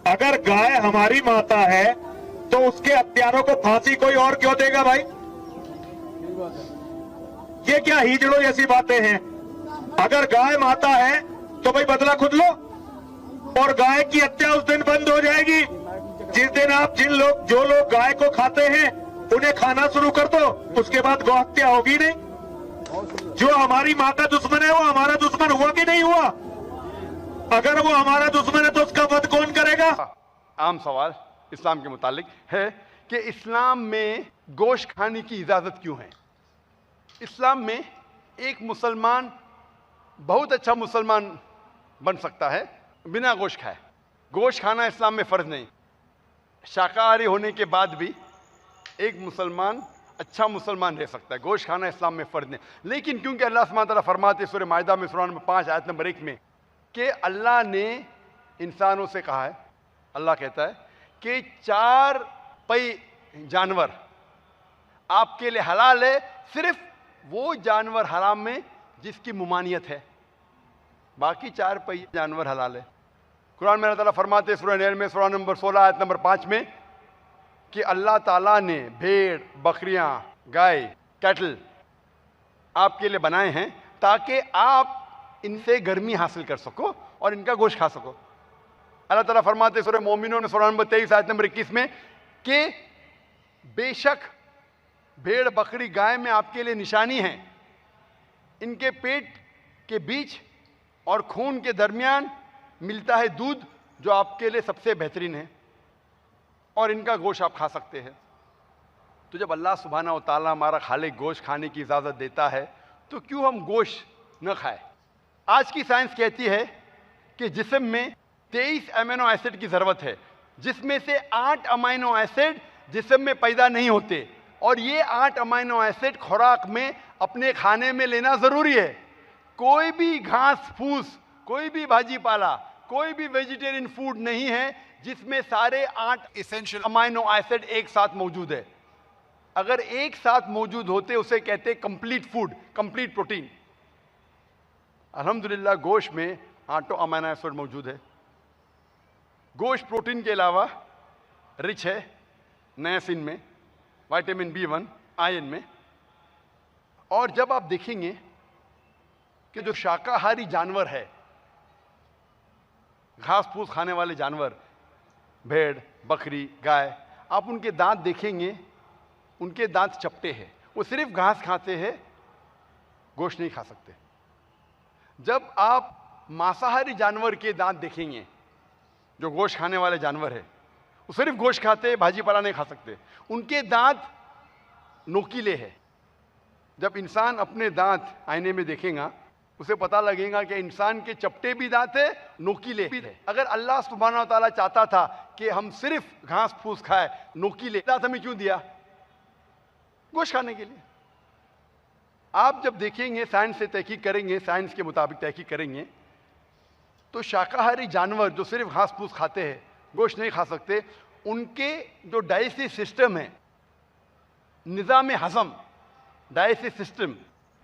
अगर गाय हमारी माता है तो उसके हत्यारों को फांसी कोई और क्यों देगा भाई? ये क्या हिजड़ों जैसी बातें हैं? अगर गाय माता है तो भाई बदला खुद लो, और गाय की हत्या उस दिन बंद हो जाएगी जिस दिन आप जो लोग गाय को खाते हैं उन्हें खाना शुरू कर दो, उसके बाद गौ हत्या होगी नहीं। जो हमारी माँ का दुश्मन है वो हमारा दुश्मन हुआ कि नहीं हुआ? अगर वो हमारा दुश्मन है तो उसका वध कौन करेगा? आम सवाल इस्लाम के मुतालिक है कि इस्लाम में गोश्त खाने की इजाजत क्यों है? इस्लाम में एक मुसलमान बहुत अच्छा मुसलमान बन सकता है बिना गोश्त खाए। गोश्त खाना इस्लाम में फर्ज नहीं। शाकाहारी होने के बाद भी एक मुसलमान अच्छा मुसलमान रह सकता है। गोश्त खाना इस्लाम में फर्ज नहीं। लेकिन क्योंकि अल्लाह सुब्हानहू व तआला फरमाते सूरह माइदा में सूरा नंबर 5 आयत नंबर 1 में कि अल्लाह ने इंसानों से कहा है, अल्लाह कहता है कि 4 पई जानवर आपके लिए हलाल है, सिर्फ वो जानवर हराम में जिसकी मुमानियत है, बाकी 4 पई जानवर हलाल है। कुरान में अल्लाह ताला फरमाते सूरह नहल में सूरा नंबर 16 आयत नंबर 5 में कि अल्लाह ताला ने भेड़, बकरियां, गाय, कैटल आपके लिए बनाए हैं ताकि आप इनसे गर्मी हासिल कर सको और इनका गोश्त खा सको। अल्लाह ताला फरमाते सूरह मोमिनून में सूरा नंबर 23 आयत नंबर 21 में कि बेशक भेड़, बकरी, गाय में आपके लिए निशानी है, इनके पेट के बीच और खून के दरमियान मिलता है दूध जो आपके लिए सबसे बेहतरीन है, और इनका गोश्त आप खा सकते हैं। तो जब अल्लाह सुब्हानहू व तआला हमारा खालिक गोश्त खाने की इजाज़त देता है तो क्यों हम गोश्त न खाएं? आज की साइंस कहती है कि जिस्म में 23 अमीनो एसिड की ज़रूरत है, जिसमें से 8 अमीनो एसिड जिस्म में पैदा नहीं होते, और ये 8 अमीनो एसिड खुराक में अपने खाने में लेना ज़रूरी है। कोई भी घास फूस, कोई भी भाजी पाला, कोई भी वेजिटेरियन फूड नहीं है जिसमें सारे 8 एसेंशियल अमीनो एसिड एक साथ मौजूद है। अगर एक साथ मौजूद होते उसे कहते कंप्लीट फूड, कंप्लीट प्रोटीन। अल्हम्दुलिल्लाह गोश्त में 8 अमीनो एसिड मौजूद है। गोश्त प्रोटीन के अलावा रिच है नायसिन में, विटामिन B1, आयरन में। और जब आप देखेंगे कि जो शाकाहारी जानवर है, घास फूस खाने वाले जानवर, भेड़, बकरी, गाय, आप उनके दांत देखेंगे, उनके दांत चपटे हैं, वो सिर्फ घास खाते हैं, गोश्त नहीं खा सकते। जब आप मांसाहारी जानवर के दांत देखेंगे, जो गोश्त खाने वाले जानवर है, वो सिर्फ गोश्त खाते हैं, भाजी पाला नहीं खा सकते, उनके दांत नोकीले हैं। जब इंसान अपने दांत आईने में देखेगा उसे पता लगेगा कि इंसान के चपटे भी दांत है, नोकीले भी है। अगर अल्लाह सुब्हानहू व तआला चाहता था कि हम सिर्फ घास फूस खाए, नोकीले, दांत हमें क्यों दिया? गोश्त खाने के लिए। आप जब देखेंगे, साइंस से तहकीक करेंगे, साइंस के मुताबिक तहकीक करेंगे, तो शाकाहारी जानवर जो सिर्फ घास फूस खाते हैं, गोश्त नहीं खा सकते, उनके जो डाइजेस्टिव सिस्टम है, निज़ाम हज़म, डाइजेस्टिव सिस्टम,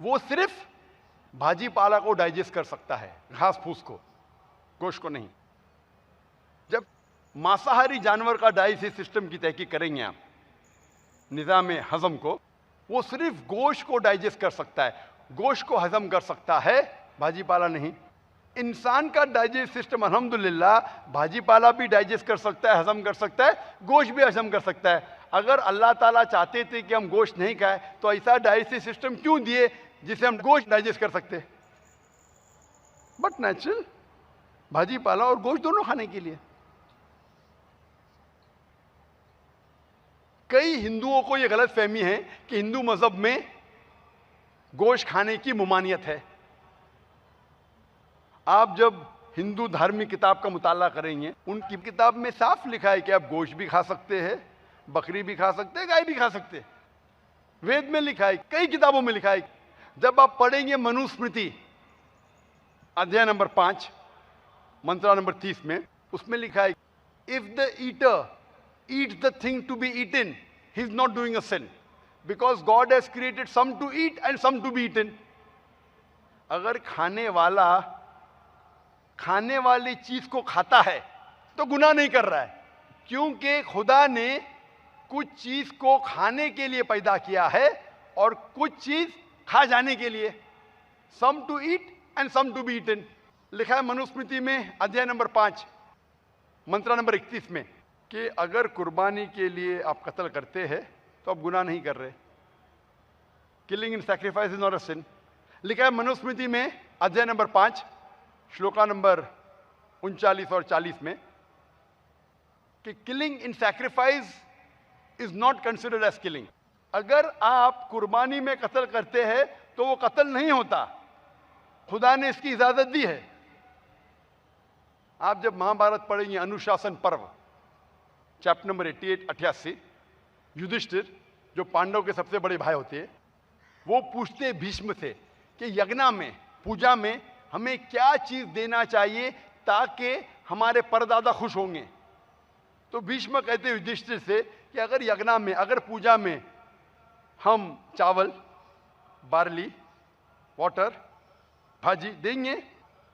वो सिर्फ भाजी पाला को डाइजेस्ट कर सकता है, घास फूस को, गोश्त को नहीं। जब मांसाहारी जानवर का डाइजेस्टिव सिस्टम की तहकीक करेंगे आप, निज़ाम हज़म को, वो सिर्फ गोश्त को डाइजेस्ट कर सकता है, गोश्त को हज़म कर सकता है, भाजी पाला नहीं। इंसान का डाइजेस्ट सिस्टम अल्हम्दुलिल्लाह भाजी पाला भी डाइजेस्ट कर सकता है, हज़म कर सकता है, गोश्त भी हज़म कर सकता है। अगर अल्लाह ताला चाहते थे कि हम गोश्त नहीं खाएं तो ऐसा डाइजेस्टिव सिस्टम क्यों दिए जिसे हम गोश्त डाइजेस्ट कर सकते? बट नेचुरल भाजी पाला और गोश्त दोनों खाने के लिए। कई हिंदुओं को यह गलत फहमी है कि हिंदू मजहब में गोश्त खाने की मुमानियत है। आप जब हिंदू धार्मिक किताब का मुताला करेंगे, उनकी किताब में साफ लिखा है कि आप गोश्त भी खा सकते हैं, बकरी भी खा सकते हैं, गाय भी खा सकते हैं। वेद में लिखा है, कई किताबों में लिखा है। जब आप पढ़ेंगे मनुस्मृति अध्याय नंबर 5 मंत्रा नंबर 30 में, उसमें लिखा है, if the eater eats the thing to be eaten, he is not doing a sin, because God has created some to eat and some to be eaten. अगर खाने वाला खाने वाली चीज को खाता है तो गुनाह नहीं कर रहा है, क्योंकि खुदा ने कुछ चीज को खाने के लिए पैदा किया है और कुछ चीज खा जाने के लिए। Some to eat and some to be eaten. लिखा है मनुस्मृति में अध्याय नंबर 5 मंत्र नंबर 31 में कि अगर कुर्बानी के लिए आप कत्ल करते हैं तो आप गुनाह नहीं कर रहे। Killing in sacrifice is not a sin. लिखा है मनुस्मृति में अध्याय नंबर 5 श्लोका नंबर 39 और 40 में कि killing in sacrifice is not considered as killing. अगर आप कुर्बानी में कत्ल करते हैं तो वो कत्ल नहीं होता, खुदा ने इसकी इजाजत दी है। आप जब महाभारत पढ़ेंगे अनुशासन पर्व चैप्टर नंबर 88 युधिष्ठिर जो पांडव के सबसे बड़े भाई होते हैं, वो पूछते भीष्म से कि यज्ञ में, पूजा में हमें क्या चीज देना चाहिए ताकि हमारे परदादा खुश होंगे। तो भीष्म कहते युधिष्ठिर से कि अगर यज्ञ में, अगर पूजा में हम चावल, बार्ली, वाटर, भाजी देंगे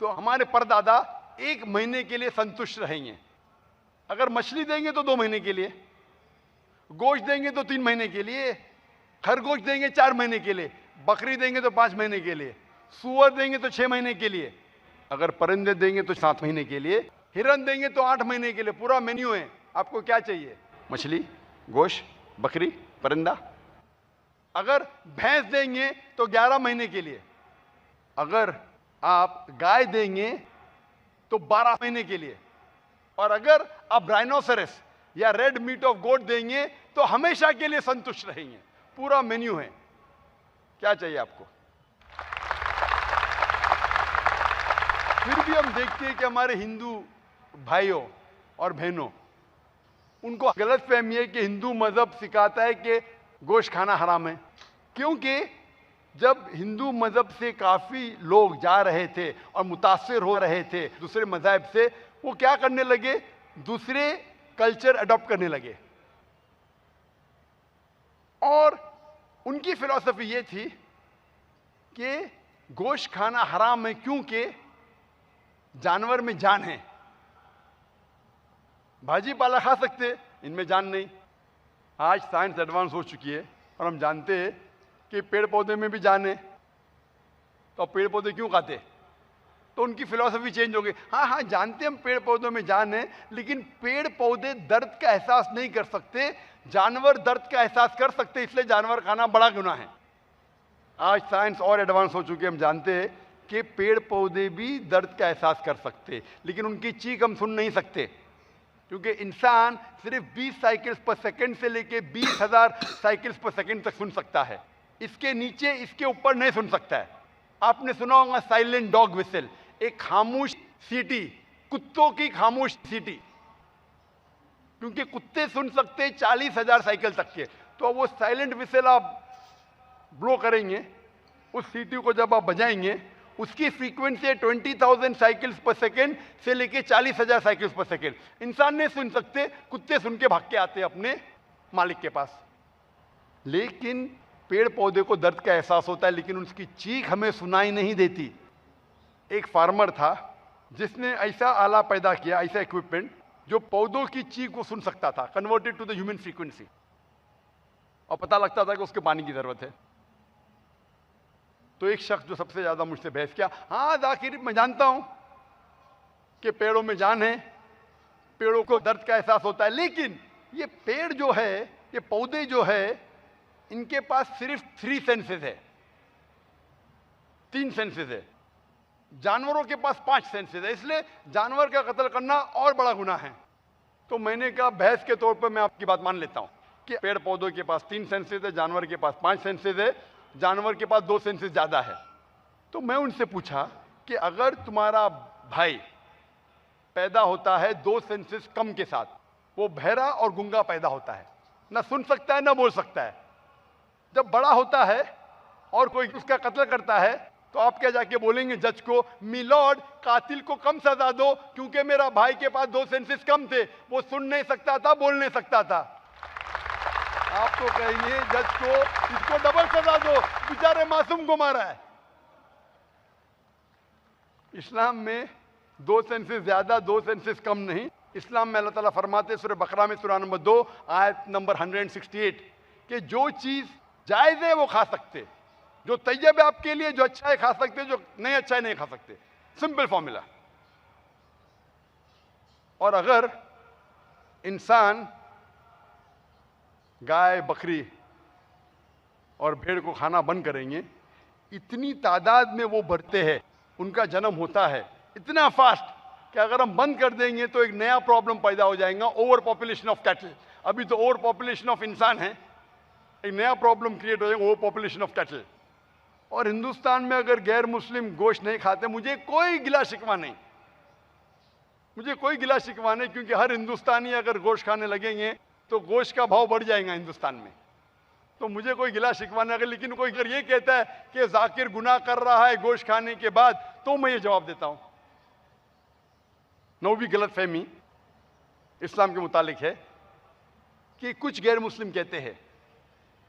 तो हमारे परदादा 1 महीने के लिए संतुष्ट रहेंगे। अगर मछली देंगे तो 2 महीने के लिए, गोश्त देंगे तो 3 महीने के लिए, खरगोश देंगे 4 महीने के लिए, बकरी देंगे तो 5 महीने के लिए, सुअर देंगे तो 6 महीने के लिए, अगर परिंदे देंगे तो 7 महीने के लिए, हिरन देंगे तो 8 महीने के लिए। पूरा मेन्यू है, आपको क्या चाहिए? मछली, गोश्त, बकरी, परिंदा। अगर भैंस देंगे तो 11 महीने के लिए, अगर आप गाय देंगे तो 12 महीने के लिए, और अगर आप राइनोसरस या रेड मीट ऑफ गोट देंगे तो हमेशा के लिए संतुष्ट रहेंगे। पूरा मेन्यू है, क्या चाहिए आपको? फिर भी हम देखते हैं कि हमारे हिंदू भाइयों और बहनों, उनको गलतफहमी है कि हिंदू मजहब सिखाता है कि गोश्त खाना हराम है। क्योंकि जब हिंदू मजहब से काफी लोग जा रहे थे और मुतासिर हो रहे थे दूसरे मजहब से, वो क्या करने लगे? दूसरे कल्चर अडॉप्ट करने लगे। और उनकी फिलॉसफी ये थी कि गोश्त खाना हराम है क्योंकि जानवर में जान है। भाजी पाला खा सकते, इनमें जान नहीं। आज साइंस एडवांस हो चुकी है और हम जानते हैं कि पेड़ पौधे में भी जान है, तो पेड़ पौधे क्यों खाते? तो उनकी फिलॉसफी चेंज हो गई। हाँ, जानते हम पेड़ पौधों में जान है, लेकिन पेड़ पौधे दर्द का एहसास नहीं कर सकते, जानवर दर्द का एहसास कर सकते, इसलिए जानवर खाना बड़ा गुनाह है। आज साइंस और एडवांस हो चुकी है, हम जानते हैं कि पेड़ पौधे भी दर्द का एहसास कर सकते, लेकिन उनकी चीख हम सुन नहीं सकते, क्योंकि इंसान सिर्फ 20 साइकिल्स पर सेकंड से लेके 20,000 साइकिल्स पर सेकंड तक सुन सकता है। इसके नीचे, इसके ऊपर नहीं सुन सकता है। आपने सुना होगा साइलेंट डॉग विसल, एक खामोश सीटी, कुत्तों की खामोश सीटी, क्योंकि कुत्ते सुन सकते 40,000 साइकिल तक के। तो वो साइलेंट विसल आप ब्लो करेंगे, उस सीटी को जब आप बजाएंगे, उसकी फ्रीक्वेंसी 20,000 साइकिल्स पर सेकेंड से लेके 40,000 साइकिल्स पर सेकेंड। इंसान नहीं सुन सकते, कुत्ते सुन के भाग के आते अपने मालिक के पास। लेकिन पेड़ पौधे को दर्द का एहसास होता है, लेकिन उसकी चीख हमें सुनाई नहीं देती। एक फार्मर था जिसने ऐसा आला पैदा किया, ऐसा इक्विपमेंट जो पौधों की चीख को सुन सकता था, converted to the human frequency, और पता लगता था कि उसके पानी की जरूरत है। तो एक शख्स जो सबसे ज्यादा मुझसे बहस किया, हाँ जाकिर मैं जानता हूं कि पेड़ों में जान है, पेड़ों को दर्द का एहसास होता है, लेकिन ये पेड़ जो है, ये पौधे जो है, इनके पास सिर्फ 3 सेंसेस है, 3 सेंसेस है। जानवरों के पास 5 सेंसेस है, इसलिए जानवर का कत्ल करना और बड़ा गुनाह है। तो मैंने कहा बहस के तौर पर मैं आपकी बात मान लेता हूं कि पेड़ पौधों के पास 3 सेंसेस है, जानवर के पास 5 सेंसेस है, जानवर के पास 2 सेंसेस ज्यादा है। तो मैं उनसे पूछा कि अगर तुम्हारा भाई पैदा होता है 2 सेंसेस कम के साथ, वो बहरा और गूंगा पैदा होता है, ना सुन सकता है ना बोल सकता है। जब बड़ा होता है और कोई उसका कत्ल करता है, तो आप क्या जाके बोलेंगे जज को, मिलॉर्ड कातिल को कम सजा दो क्योंकि मेरा भाई के पास 2 सेंसेस कम थे, वो सुन नहीं सकता था, बोल नहीं सकता था। आप तो कहेंगे जज को इसको डबल सजा दो, बेचारे मासूम को मारा है। इस्लाम में 2 सेंसेस ज्यादा 2 सेंसेस कम नहीं, इस्लाम में अल्लाह ताला फरमाते हैं सूरह बकरा में सूरह नंबर 2 आयत नंबर 168 कि जो चीज़ जायज़ है वो खा सकते, जो तैयब है आपके लिए, जो अच्छा है खा सकते, जो नहीं अच्छा है नहीं खा सकते। Simple formula. और अगर इंसान गाय, बकरी और भेड़ को खाना बंद करेंगे, इतनी तादाद में वो बढ़ते हैं, उनका जन्म होता है इतना फास्ट कि अगर हम बंद कर देंगे तो एक नया प्रॉब्लम पैदा हो जाएगा, ओवर पॉपुलेशन ऑफ कैटल। अभी तो ओवर पॉपुलेशन ऑफ इंसान है, एक नया प्रॉब्लम क्रिएट हो जाएगा, ओवर पॉपुलेशन ऑफ कैटल। और हिंदुस्तान में अगर गैर मुस्लिम गोश्त नहीं खाते, मुझे कोई गिला शिकवा नहीं, मुझे कोई गिला शिकवा नहीं, क्योंकि हर हिंदुस्तानी अगर गोश्त खाने लगेंगे तो गोश्त का भाव बढ़ जाएगा हिंदुस्तान में। तो मुझे कोई गिला शिकवा नहीं। अगर लेकिन कोई अगर ये कहता है कि जाकिर गुनाह कर रहा है गोश्त खाने के बाद, तो मैं ये जवाब देता हूं, नौवीं गलत फहमी इस्लाम के मुतालिक है कि कुछ गैर मुस्लिम कहते हैं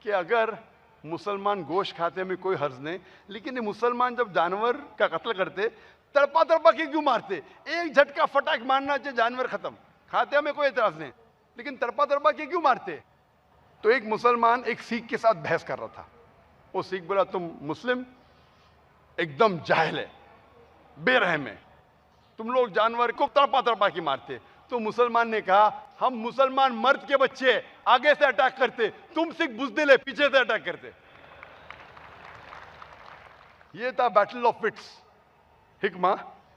कि अगर मुसलमान गोश्त खाते में कोई हर्ज नहीं, लेकिन ये मुसलमान जब जानवर का कत्ल करते तड़पा तड़पा के क्यों मारते? एक झटका फटाक मारना चाहिए, जानवर खत्म, खाते हमें कोई एतराज नहीं, लेकिन तड़पा तड़पा के क्यों मारते? तो एक मुसलमान एक सिख के साथ बहस कर रहा था। वो सिख बोला, तुम मुस्लिम एकदम जाहिल है, बेरहम है, तुम लोग जानवर को तड़पा तड़पा के मारते। तो मुसलमान ने कहा, हम मुसलमान मर्द के बच्चे आगे से अटैक करते, तुम सिख बुज़दिल है पीछे से अटैक करते। ये था बैटल ऑफ विट्स, हिकमा।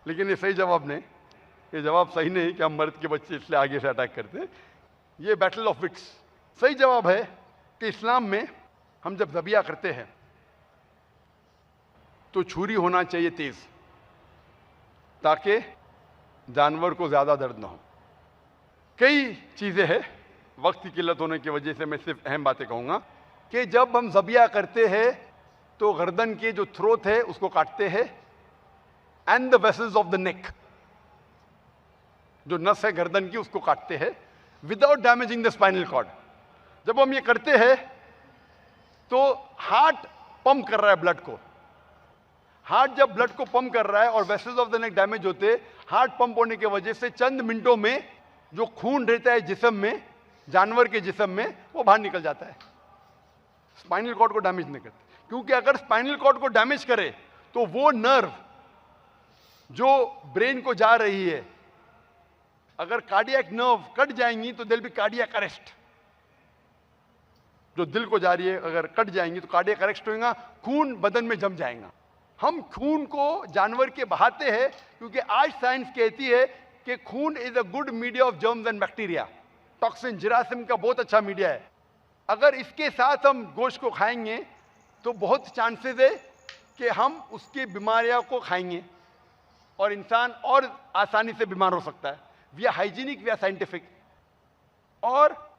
लेकिन ये सही जवाब नहीं, ये जवाब सही नहीं कि हम मर्द के बच्चे इसलिए आगे से अटैक करते, ये बैटल ऑफ विट्स। सही जवाब है कि इस्लाम में हम जब ज़बिया करते हैं तो छुरी होना चाहिए तेज, ताकि जानवर को ज़्यादा दर्द ना हो। कई चीज़ें हैं, वक्त की किल्लत होने की वजह से मैं सिर्फ अहम बातें कहूँगा कि जब हम ज़बिया करते हैं तो गर्दन के जो थ्रोट है उसको काटते हैं, and the vessels of the neck, जो नस है गर्दन की उसको काटते हैं, without damaging the spinal cord. जब हम ये करते हैं तो हार्ट पंप कर रहा है ब्लड को, हार्ट जब ब्लड को पंप कर रहा है और vessels of the neck damage होते, हार्ट पंप होने की वजह से चंद मिनटों में जो खून रहता है जिस्म में, जानवर के जिस्म में, वो बाहर निकल जाता है। स्पाइनल कॉर्ड को डैमेज नहीं करते, क्योंकि अगर स्पाइनल कॉर्ड को डैमेज करे तो वो नर्व जो ब्रेन को जा रही है, अगर कार्डियक नर्व कट जाएंगी तो there will be cardiac arrest. जो दिल को जा रही है अगर कट जाएंगी तो कार्डियक अरेस्ट होगा, खून बदन में जम जाएगा। हम खून को जानवर के बहाते हैं क्योंकि आज साइंस कहती है कि खून is a good media of germs and bacteria. Toxin, जिरासिम का बहुत अच्छा मीडिया है। अगर इसके साथ हम गोश्त को खाएंगे तो बहुत चांसेस है कि हम उसकी बीमारियों को खाएंगे और इंसान और आसानी से बीमार हो सकता है। We are hygienic, we are scientific. और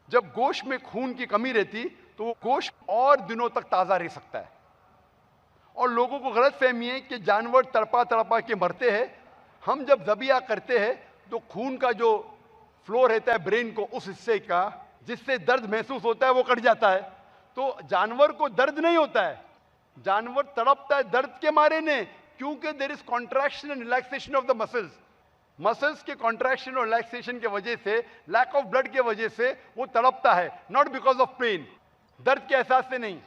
जब गोश्त में खून की कमी रहती तो वो गोश्त और दिनों तक ताज़ा रह सकता है। और लोगों को गलत फहमी है कि जानवर तड़पा तड़पा के मरते हैं। हम जब ज़बिया करते हैं तो खून का जो फ्लो रहता है ब्रेन को, उस हिस्से का जिससे दर्द महसूस होता है वो कट जाता है। तो जानवर को दर्द नहीं होता है, जानवर तड़पता है दर्द के मारे नहीं, क्योंकि there is contraction and relaxation of the muscles. Muscles के कॉन्ट्रैक्शन और रिलैक्सेशन की वजह से, लैक ऑफ ब्लड की वजह से वो तड़पता है, नॉट बिकॉज ऑफ पेन, दर्द के एहसास से नहीं।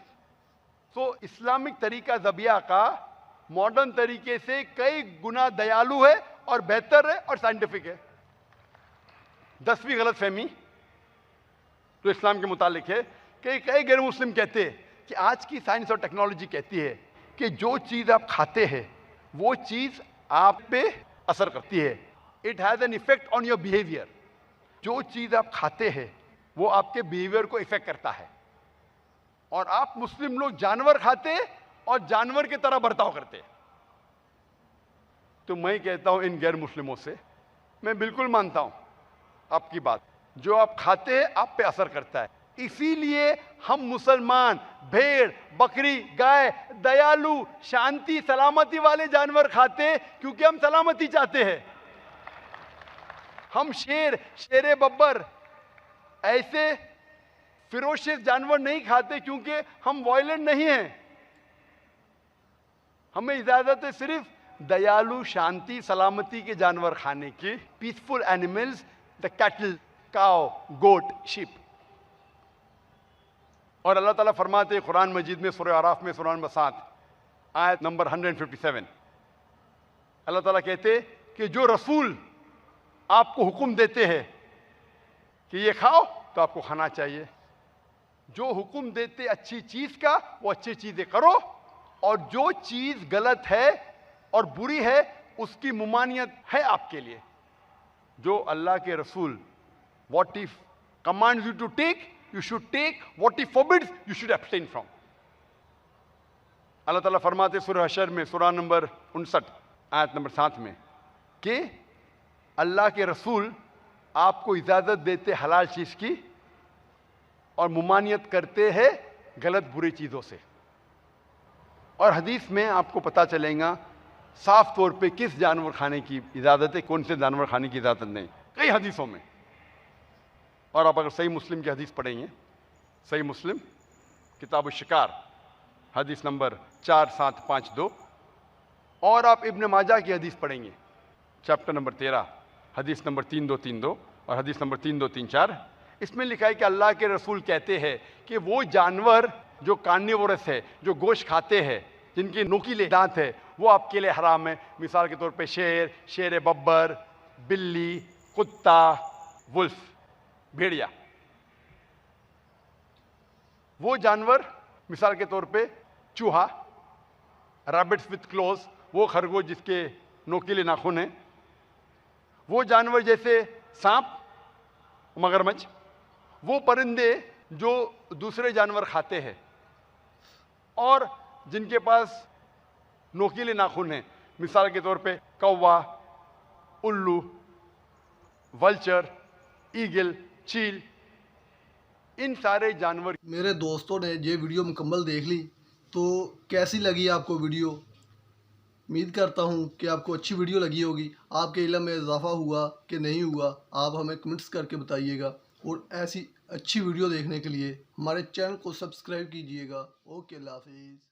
तो इस्लामिक तरीका ज़बिया का मॉडर्न तरीके से कई गुना दयालु है और बेहतर है और साइंटिफिक है। 10वीं गलत फहमी जो इस्लाम के मुतालिक है कि कई गैर मुस्लिम कहते हैं कि आज की साइंस और टेक्नोलॉजी कहती है कि जो चीज़ आप खाते हैं वो चीज़ आप पे असर करती है, it has an effect on your behaviour. जो चीज़ आप खाते हैं वो आपके बिहेवियर को इफेक्ट करता है। और आप मुस्लिम लोग जानवर खाते और जानवर की तरह बर्ताव करते। तो मैं कहता हूं इन गैर मुस्लिमों से, मैं बिल्कुल मानता हूं आपकी बात, जो आप खाते हैं आप पे असर करता है। इसीलिए हम मुसलमान भेड़, बकरी, गाय, दयालु, शांति, सलामती वाले जानवर खाते क्योंकि हम सलामती चाहते हैं। हम शेर, शेरे बब्बर ऐसे फिरोशियस जानवर नहीं खाते क्योंकि हम वायलेंट नहीं हैं। हमें इजाजत है सिर्फ दयालु, शांति, सलामती के जानवर खाने की, peaceful animals, the cattle, cow, goat, sheep. और अल्लाह ताला फरमाते हैं कुरान मजीद में सूरह आराफ में सूरह नंबर 7 आयत नंबर 157, अल्लाह ताला कहते कि जो रसूल आपको हुक्म देते हैं कि ये खाओ तो आपको खाना चाहिए। जो हुक्म देते अच्छी चीज का वो अच्छी चीजें करो, और जो चीज गलत है और बुरी है उसकी मुमानियत है आपके लिए। जो अल्लाह के रसूल what he commands you to take you should take, what he forbids you should abstain from. Allah ताला फरमाते सूरह हशर में सूरह नंबर 59 आयत नंबर 7 में कि अल्लाह के रसूल आपको इजाजत देते हलाल चीज की और मुमानियत करते हैं गलत बुरी चीजों से। और हदीस में आपको पता चलेगा साफ तौर पे किस जानवर खाने की इजाजत है, कौन से जानवर खाने की इजाजत नहीं, कई हदीसों में। और आप अगर सही मुस्लिम की हदीस पढ़ेंगे, सही मुस्लिम किताब शिकार हदीस नंबर 4752, और आप इब्न माजा की हदीस पढ़ेंगे चैप्टर नंबर 13 हदीस नंबर 3232 और हदीस नंबर 3234, इसमें लिखा है कि अल्लाह के रसूल कहते हैं कि वो जानवर जो कार्निवोरस है, जो गोश्त खाते हैं, जिनके नोकीले दांत है, वो आपके लिए हराम है। मिसाल के तौर पे शेर, शेर बब्बर, बिल्ली, कुत्ता, वुल्फ, भेड़िया। वो जानवर मिसाल के तौर पे चूहा, रैबिट्स विथ क्लोज, वो खरगोश जिसके नोकीले नाखून हैं, वो जानवर जैसे सांप, मगरमच्छ, वो परिंदे जो दूसरे जानवर खाते हैं और जिनके पास नोकीले नाखून हैं, मिसाल के तौर पे कौवा, उल्लू, वल्चर, ईगल, चील, इन सारे जानवर। मेरे दोस्तों ने ये वीडियो मुकम्मल देख ली, तो कैसी लगी आपको वीडियो? उम्मीद करता हूँ कि आपको अच्छी वीडियो लगी होगी, आपके इल्म में इजाफा हुआ कि नहीं हुआ, आप हमें कमेंट्स करके बताइएगा। और ऐसी अच्छी वीडियो देखने के लिए हमारे चैनल को सब्सक्राइब कीजिएगा। ओके, अल्लाह हाफिज़।